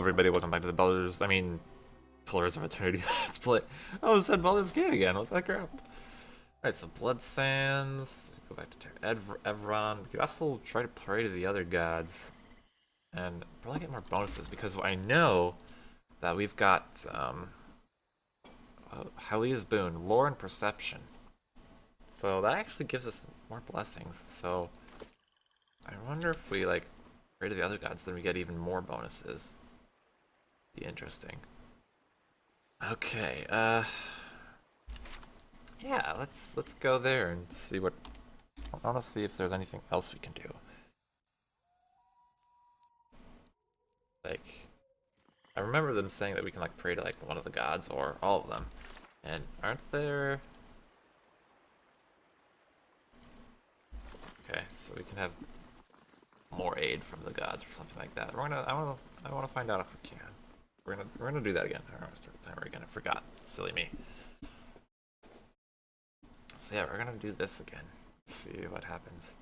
everybody, welcome back to the Pillars of Eternity Let's Play. Oh, it said Baldur's Gate again, what the crap? Alright, so Blood Sands, go back to Evron. We could also try to pray to the other gods. And probably get more bonuses, because I know that we've got, Hylia's Boon, Lore and Perception. So that actually gives us more blessings, so I wonder if we, like, pray to the other gods, then we get even more bonuses. Be interesting. Okay, yeah, let's go there and see what. I want to see if there's anything else we can do. Like, I remember them saying that we can like pray to like one of the gods or all of them, and aren't there? Okay, so we can have more aid from the gods or something like that. I wanna find out if we can. We're gonna do that again. I don't want to start the timer again. I forgot. Silly me. So yeah, we're gonna do this again. See what happens.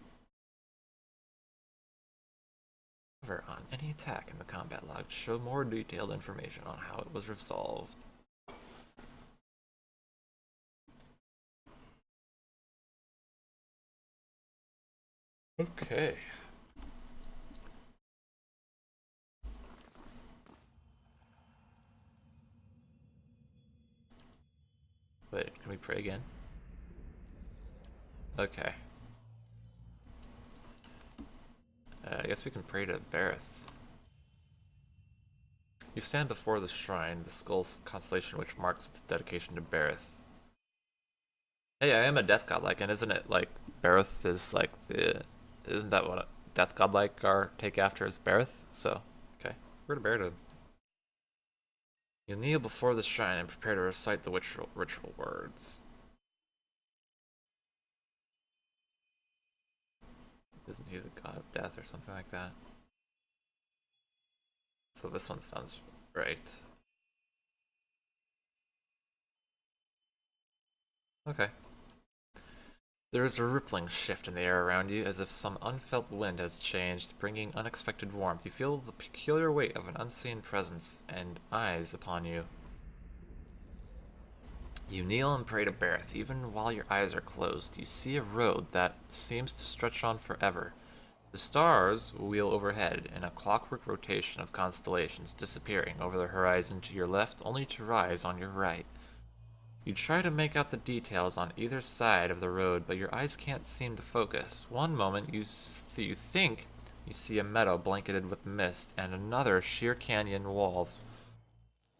However, on any attack in the combat log, show more detailed information on how it was resolved. Okay. Wait, can we pray again? Okay. I guess we can pray to Bareth. You stand before the shrine, the skull's constellation which marks its dedication to Bareth. Hey, I am a death godlike, and isn't it like Bareth is like the... Isn't that what death godlike are take after is Bareth? So, okay. We're to Bareth. You kneel before the shrine and prepare to recite the ritual words. Isn't he the god of death or something like that? So this one sounds right. Okay. There is a rippling shift in the air around you, as if some unfelt wind has changed, bringing unexpected warmth. You feel the peculiar weight of an unseen presence and eyes upon you. You kneel and pray to Bareth. Even while your eyes are closed, you see a road that seems to stretch on forever. The stars wheel overhead in a clockwork rotation of constellations, disappearing over the horizon to your left, only to rise on your right. You try to make out the details on either side of the road, but your eyes can't seem to focus. One moment you think you see a meadow blanketed with mist, and another sheer canyon walls.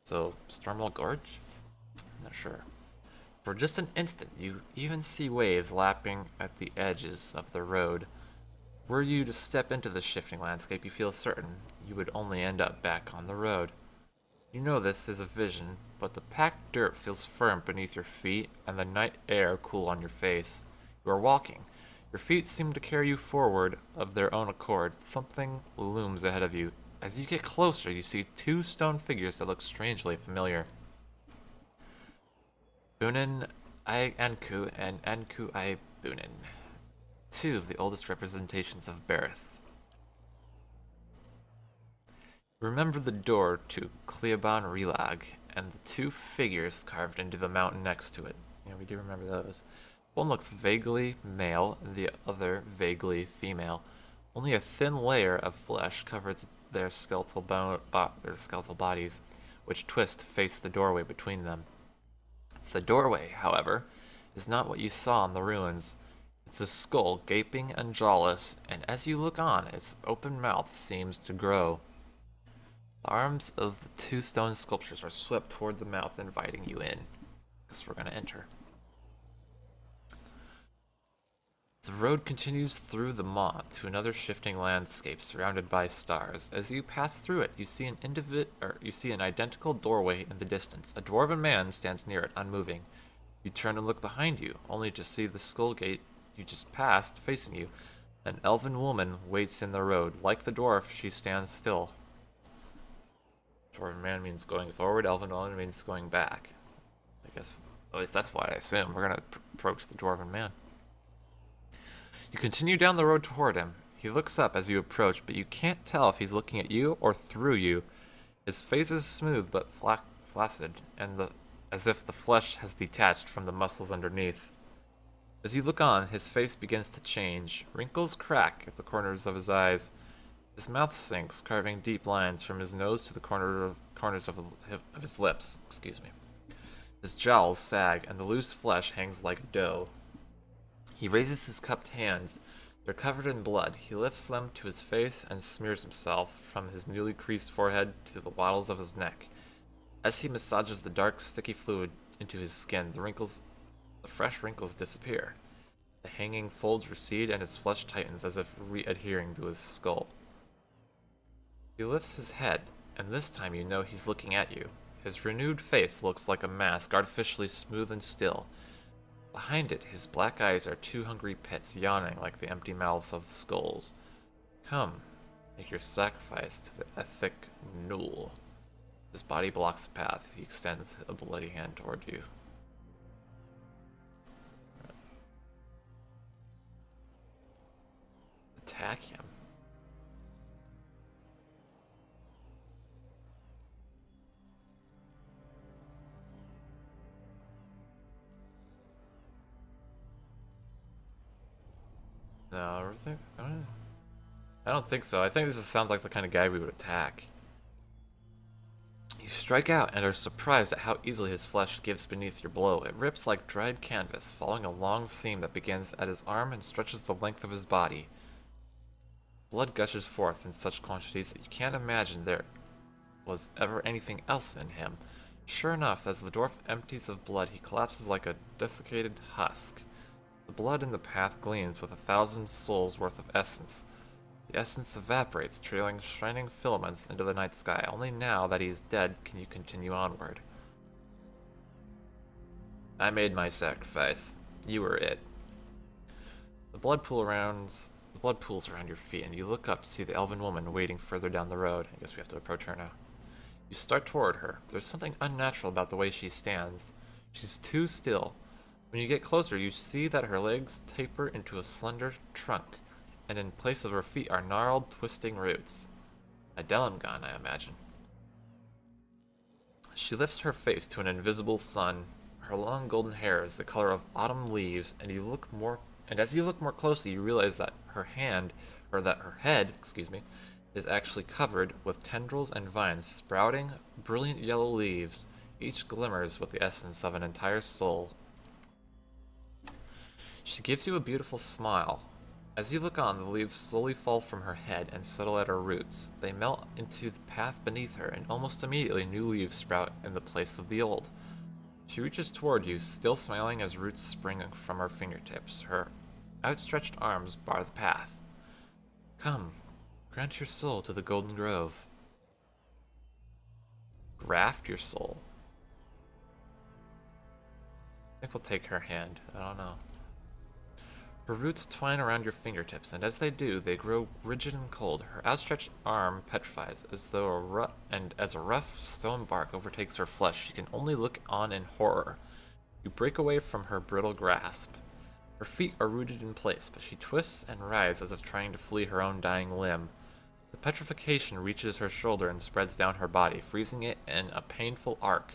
So, Stormwall Gorge? I'm not sure. For just an instant, you even see waves lapping at the edges of the road. Were you to step into the shifting landscape, you feel certain you would only end up back on the road. You know this is a vision, but the packed dirt feels firm beneath your feet and the night air cool on your face. You are walking. Your feet seem to carry you forward of their own accord. Something looms ahead of you. As you get closer, you see two stone figures that look strangely familiar. Bunin I Anku and Anku I Bunin. Two of the oldest representations of Bareth. Remember the door to Cleoban Relag and the two figures carved into the mountain next to it. Yeah, we do remember those. One looks vaguely male, and the other vaguely female. Only a thin layer of flesh covers their skeletal bodies, which twist to face the doorway between them. The doorway, however, is not what you saw in the ruins. It's a skull, gaping and jawless, and as you look on, its open mouth seems to grow. The arms of the two stone sculptures are swept toward the mouth, inviting you in. Guess we're gonna enter. The road continues through the maw to another shifting landscape surrounded by stars. As you pass through it, you see an identical doorway in the distance. A dwarven man stands near it, unmoving. You turn and look behind you, only to see the skull gate you just passed facing you. An elven woman waits in the road. Like the dwarf, she stands still. Dwarven man means going forward, elven woman means going back. I guess, at least that's what I assume. We're gonna approach the dwarven man. You continue down the road toward him. He looks up as you approach, but you can't tell if he's looking at you or through you. His face is smooth but flaccid, and as if the flesh has detached from the muscles underneath. As you look on, his face begins to change. Wrinkles crack at the corners of his eyes. His mouth sinks, carving deep lines from his nose to the corners of his lips. Excuse me. His jowls sag, and the loose flesh hangs like dough. He raises his cupped hands. They're covered in blood. He lifts them to his face and smears himself from his newly creased forehead to the wattles of his neck. As he massages the dark, sticky fluid into his skin, the fresh wrinkles disappear. The hanging folds recede and his flesh tightens as if re-adhering to his skull. He lifts his head, and this time you know he's looking at you. His renewed face looks like a mask, artificially smooth and still. Behind it, his black eyes are two hungry pits, yawning like the empty mouths of skulls. Come, make your sacrifice to the Ethic Nul. His body blocks the path. He extends a bloody hand toward you. Attack him. No, I don't think so. I think this sounds like the kind of guy we would attack. You strike out and are surprised at how easily his flesh gives beneath your blow. It rips like dried canvas, following a long seam that begins at his arm and stretches the length of his body. Blood gushes forth in such quantities that you can't imagine there was ever anything else in him. Sure enough, as the dwarf empties of blood, he collapses like a desiccated husk. The blood in the path gleams with 1,000 souls worth of essence. The essence evaporates, trailing shining filaments into the night sky. Only now that he is dead can you continue onward. I made my sacrifice. You were it. The blood pools around your feet, and you look up to see the elven woman waiting further down the road. I guess we have to approach her now. You start toward her. There's something unnatural about the way she stands. She's too still. When you get closer, you see that her legs taper into a slender trunk, and in place of her feet are gnarled, twisting roots. A Delimgon, I imagine. She lifts her face to an invisible sun. Her long golden hair is the color of autumn leaves, and as you look more closely, you realize that her head, is actually covered with tendrils and vines sprouting brilliant yellow leaves. Each glimmers with the essence of an entire soul. She gives you a beautiful smile. As you look on, the leaves slowly fall from her head and settle at her roots. They melt into the path beneath her, and almost immediately new leaves sprout in the place of the old. She reaches toward you, still smiling as roots spring from her fingertips. Her outstretched arms bar the path. Come, grant your soul to the Golden Grove. Graft your soul. I think we'll take her hand. I don't know. Her roots twine around your fingertips, and as they do, they grow rigid and cold. Her outstretched arm petrifies, as a rough stone bark overtakes her flesh. She can only look on in horror. You break away from her brittle grasp. Her feet are rooted in place, but she twists and writhes as if trying to flee her own dying limb. The petrification reaches her shoulder and spreads down her body, freezing it in a painful arc.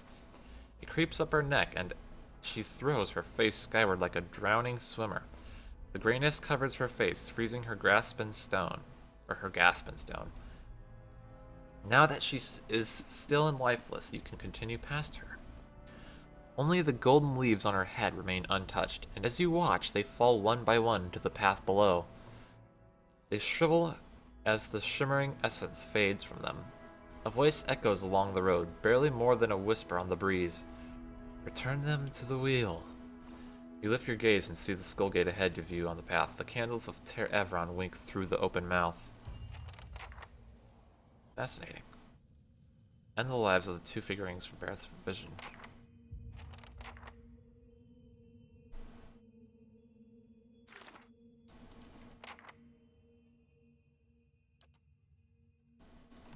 It creeps up her neck, and she throws her face skyward like a drowning swimmer. The grayness covers her face, freezing her gasp in stone. Now that she is still and lifeless, you can continue past her. Only the golden leaves on her head remain untouched, and as you watch, they fall one by one to the path below. They shrivel as the shimmering essence fades from them. A voice echoes along the road, barely more than a whisper on the breeze. Return them to the wheel. You lift your gaze and see the skull gate ahead of you on the path. The candles of Ter Evron wink through the open mouth. Fascinating. And the lives of the two figurines from Barrett's vision.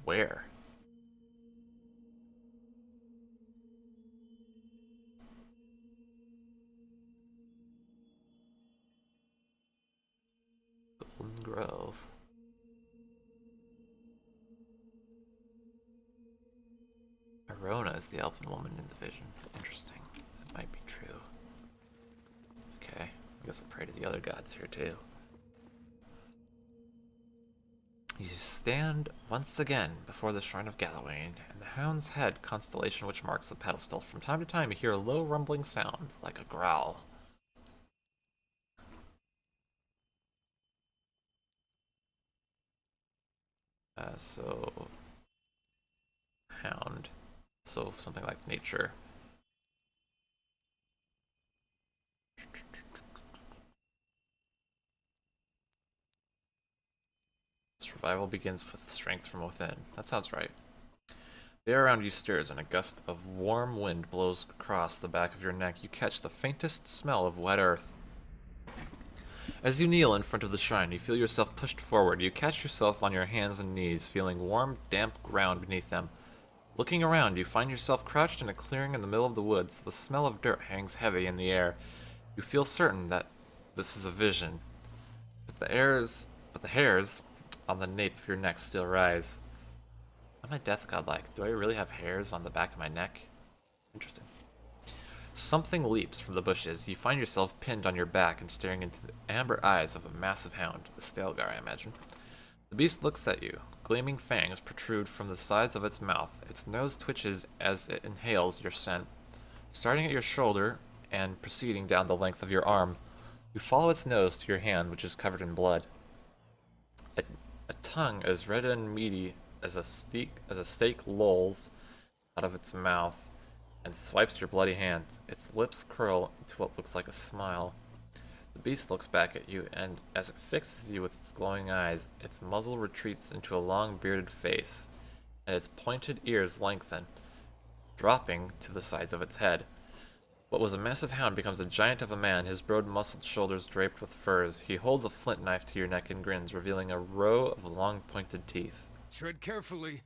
Where? Golden Grove. Rona is the elfin woman in the vision. Interesting. That might be true. Okay, I guess we'll pray to the other gods here too. You stand once again before the shrine of Galawain, and the Hound's Head constellation which marks the pedestal. From time to time you hear a low rumbling sound, like a growl. So... Hound. So something like nature. Survival begins with strength from within. That sounds right. The air around you stirs, and a gust of warm wind blows across the back of your neck. You catch the faintest smell of wet earth. As you kneel in front of the shrine, you feel yourself pushed forward. You catch yourself on your hands and knees, feeling warm, damp ground beneath them. Looking around, you find yourself crouched in a clearing in the middle of the woods. The smell of dirt hangs heavy in the air. You feel certain that this is a vision. But the hairs on the nape of your neck still rise. Am I death godlike? Do I really have hairs on the back of my neck? Interesting. Something leaps from the bushes. You find yourself pinned on your back and staring into the amber eyes of a massive hound, a Stalgar, I imagine. The beast looks at you. Gleaming fangs protrude from the sides of its mouth. Its nose twitches as it inhales your scent. Starting at your shoulder and proceeding down the length of your arm, you follow its nose to your hand, which is covered in blood. A tongue as red and meaty as a steak lolls out of its mouth and swipes your bloody hand. Its lips curl into what looks like a smile. The beast looks back at you, and as it fixes you with its glowing eyes, its muzzle retreats into a long bearded face, and its pointed ears lengthen, dropping to the sides of its head. What was a massive hound becomes a giant of a man, his broad muscled shoulders draped with furs. He holds a flint knife to your neck and grins, revealing a row of long pointed teeth. Tread carefully.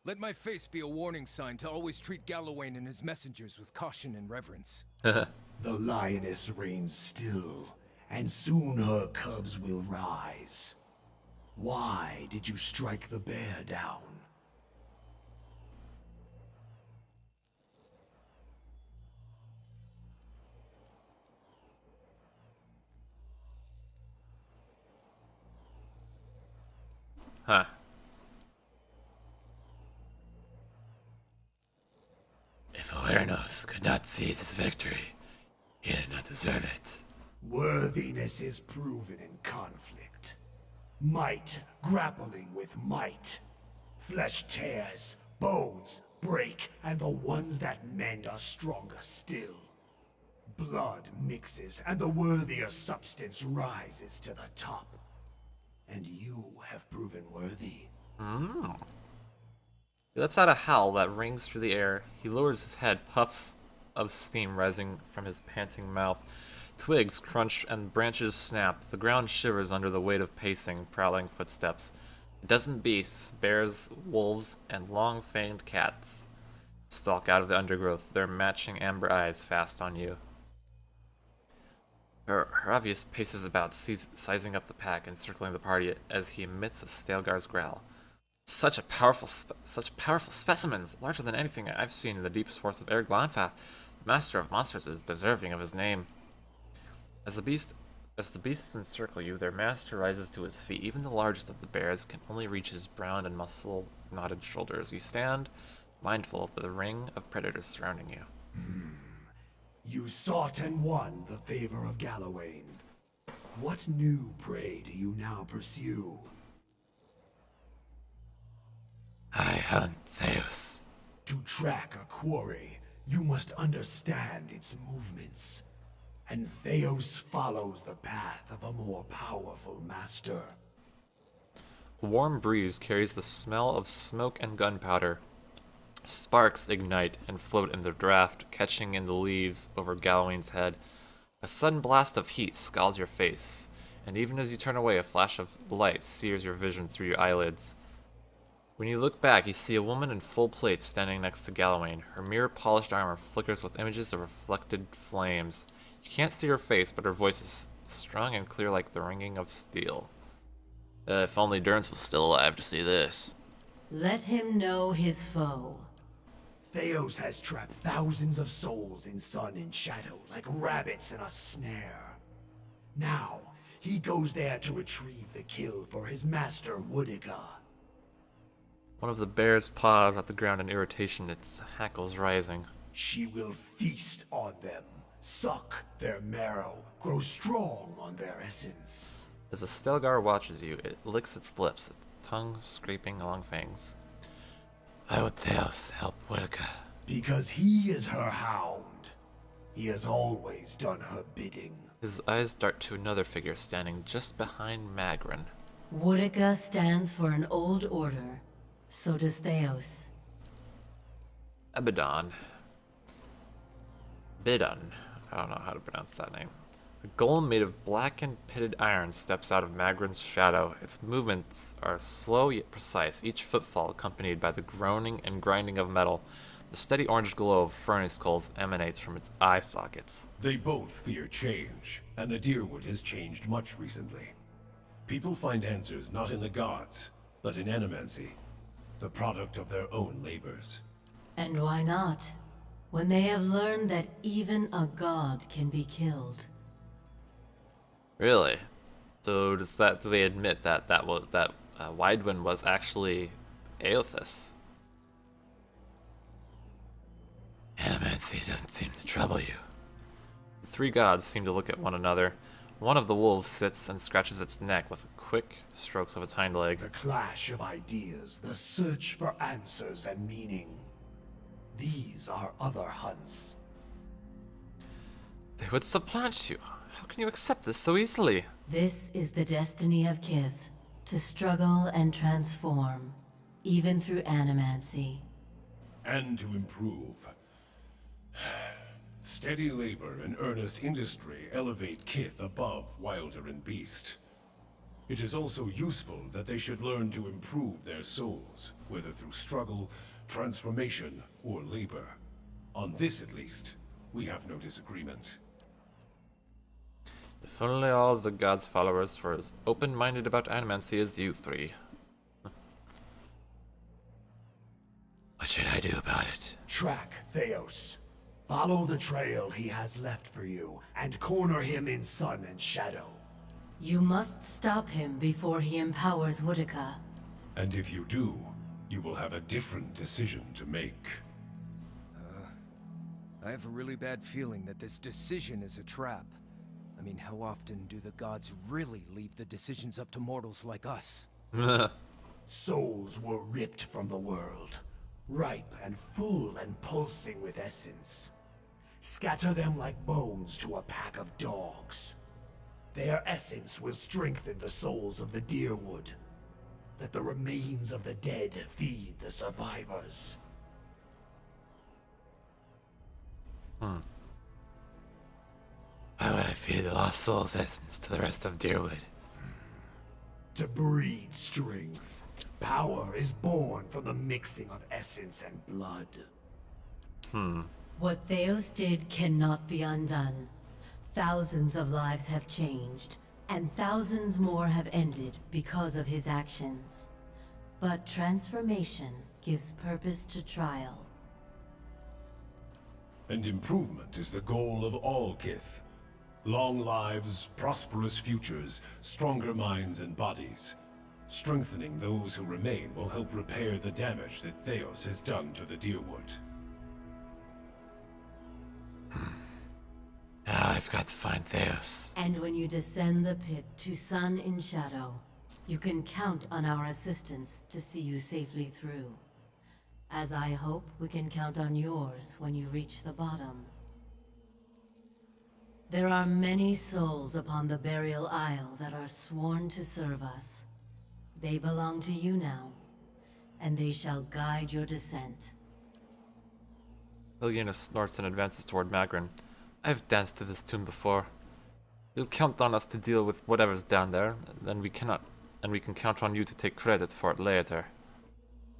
Let my face be a warning sign to always treat Galawain and his messengers with caution and reverence. The lioness reigns still, and soon her cubs will rise. Why did you strike the bear down? Huh. If Awareness could not seize his victory, he did not deserve it. Worthiness is proven in conflict. Might grappling with might. Flesh tears, bones break, and the ones that mend are stronger still. Blood mixes, and the worthier substance rises to the top. And you have proven worthy. He lets out a howl that rings through the air. He lowers his head, puffs of steam rising from his panting mouth. Twigs crunch and branches snap. The ground shivers under the weight of pacing, prowling footsteps. A dozen beasts, bears, wolves, and long-fanged cats stalk out of the undergrowth, their matching amber eyes fast on you. Haravius paces about, sizing up the pack and circling the party as he emits a Stalgar's growl. Such powerful specimens, larger than anything I've seen in the deepest forests of Glanfath. The master of monsters is deserving of his name. As the beasts encircle you, their master rises to his feet. Even the largest of the bears can only reach his brown and muscle-knotted shoulders. You stand, mindful of the ring of predators surrounding you. You sought and won the favor of Galawain. What new prey do you now pursue? I hunt Theos. To track a quarry, you must understand its movements. And Theos follows the path of a more powerful master. A warm breeze carries the smell of smoke and gunpowder. Sparks ignite and float in the draft, catching in the leaves over Galawain's head. A sudden blast of heat scalds your face, and even as you turn away, a flash of light sears your vision through your eyelids. When you look back, you see a woman in full plate standing next to Galawain. Her mirror-polished armor flickers with images of reflected flames. You can't see her face, but her voice is strong and clear like the ringing of steel. If only Durns was still alive to see this. Let him know his foe. Theos has trapped thousands of souls in sun and shadow like rabbits in a snare. Now, he goes there to retrieve the kill for his master Woodica. One of the bears paws at the ground in irritation, its hackles rising. She will feast on them, suck their marrow, grow strong on their essence. As the Stelgar watches you, it licks its lips, its tongue scraping along fangs. Why would Theos help Woodica? Because he is her hound. He has always done her bidding. His eyes dart to another figure standing just behind Magrin. Woodica stands for an old order. So does Theos. Abaddon. Bidon. I don't know how to pronounce that name. A golem made of blackened pitted iron steps out of Magrin's shadow. Its movements are slow yet precise, each footfall accompanied by the groaning and grinding of metal. The steady orange glow of furnace coals emanates from its eye sockets. They both fear change, and the Deerwood has changed much recently. People find answers not in the gods, but in animancy, the product of their own labors. And why not? When they have learned that even a god can be killed. Really? So do they admit that Widewind was actually Aothis? Animancy doesn't seem to trouble you. The three gods seem to look at one another. One of the wolves sits and scratches its neck with quick strokes of its hind leg. The clash of ideas, the search for answers and meaning. These are other hunts. They would supplant you. How can you accept this so easily? This is the destiny of Kith, to struggle and transform, even through animancy. And to improve. Steady labor and earnest industry elevate Kith above Wilder and Beast. It is also useful that they should learn to improve their souls, whether through struggle, transformation, or labor. On this, at least, we have no disagreement. If only all of the gods' followers were as open-minded about animancy as you three. What should I do about it? Track Theos. Follow the trail he has left for you, and corner him in sun and shadow. You must stop him before he empowers Woodica. And if you do, you will have a different decision to make. I have a really bad feeling that this decision is a trap. I mean, how often do the gods really leave the decisions up to mortals like us? Souls were ripped from the world, ripe and full and pulsing with essence. Scatter them like bones to a pack of dogs. Their essence will strengthen the souls of the Deerwood. Let the remains of the dead feed the survivors. Why would I feed the lost soul's essence to the rest of Deerwood? To breed strength. Power is born from the mixing of essence and blood. What Theos did cannot be undone. Thousands of lives have changed, and thousands more have ended because of his actions. But transformation gives purpose to trial. And improvement is the goal of all Kith. Long lives, prosperous futures, stronger minds and bodies. Strengthening those who remain will help repair the damage that Theos has done to the Deerwood. Now I've got to find Theos. And when you descend the pit to sun in shadow, you can count on our assistance to see you safely through. As I hope we can count on yours when you reach the bottom. There are many souls upon the burial isle that are sworn to serve us. They belong to you now, and they shall guide your descent. Liliana snorts and advances toward Magrin. I've danced to this tune before. You'll count on us to deal with whatever's down there, then we can count on you to take credit for it later.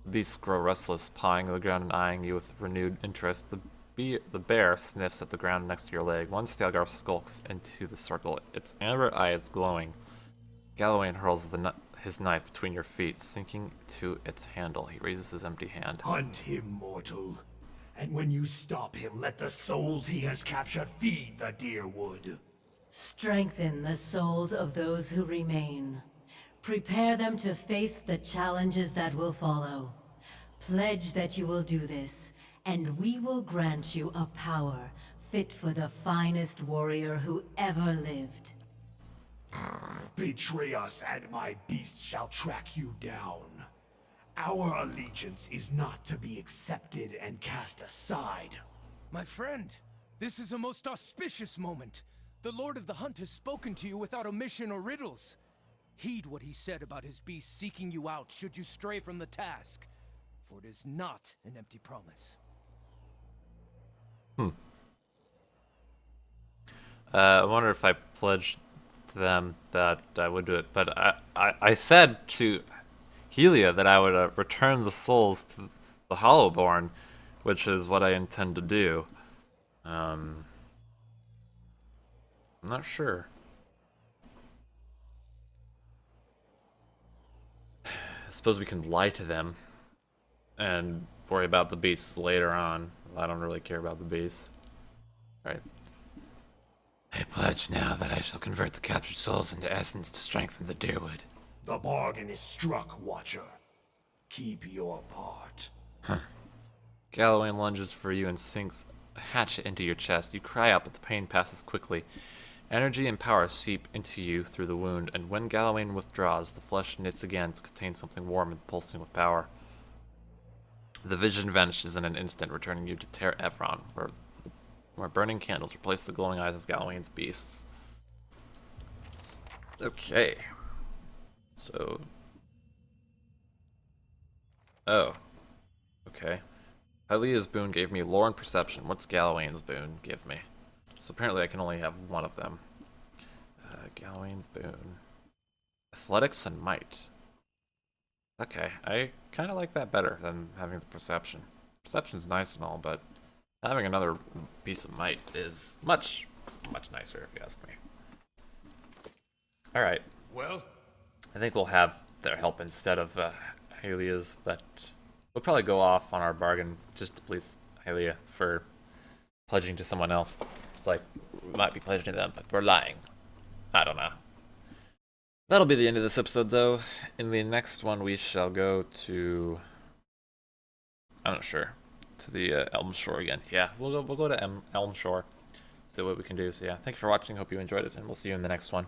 The beasts grow restless, pawing the ground and eyeing you with renewed interest. The bear sniffs at the ground next to your leg. One Stelgar skulks into the circle, its amber eyes glowing. Galloway hurls his knife between your feet, sinking to its handle. He raises his empty hand. Hunt him, mortal, And when you stop him, let the souls he has captured feed the deerwood. Strengthen the souls of those who remain. Prepare them to face the challenges that will follow. Pledge that you will do this, and we will grant you a power fit for the finest warrior who ever lived. Betray us, and my beast shall track you down. Our allegiance is not to be accepted and cast aside. My friend, this is a most auspicious moment. The Lord of the Hunt has spoken to you without omission or riddles. Heed what he said about his beast seeking you out should you stray from the task, for it is not an empty promise. I wonder if I pledged to them that I would do it, but I said to Helia that I would return the souls to the Hollowborn, which is what I intend to do. I'm not sure. I suppose we can lie to them and worry about the beasts later on. I don't really care about the beasts. Alright. I pledge now that I shall convert the captured souls into essence to strengthen the deerwood. The bargain is struck, Watcher. Keep your part. Galloway lunges for you and sinks a hatchet into your chest. You cry out, but the pain passes quickly. Energy and power seep into you through the wound, and when Galloway withdraws, the flesh knits again to contain something warm and pulsing with power. The vision vanishes in an instant, returning you to Ter Evron, where burning candles replace the glowing eyes of Galloway's beasts. Okay. So... Oh. Okay. Hylia's boon gave me lore and perception. What's Galloway's boon give me? So apparently I can only have one of them. Galloway's boon. Athletics and might. Okay, I kind of like that better than having the perception. Perception's nice and all, but having another piece of might is much, much nicer if you ask me. Alright. Well, I think we'll have their help instead of Hylia's, but we'll probably go off on our bargain just to please Hylia for pledging to someone else. It's like, we might be pledging to them, but we're lying. I don't know. That'll be the end of this episode, though. In the next one, we shall go to... I'm not sure. To the Elm Shore again. Yeah, we'll go to Elm Shore. See what we can do. So yeah, thank you for watching. Hope you enjoyed it, and we'll see you in the next one.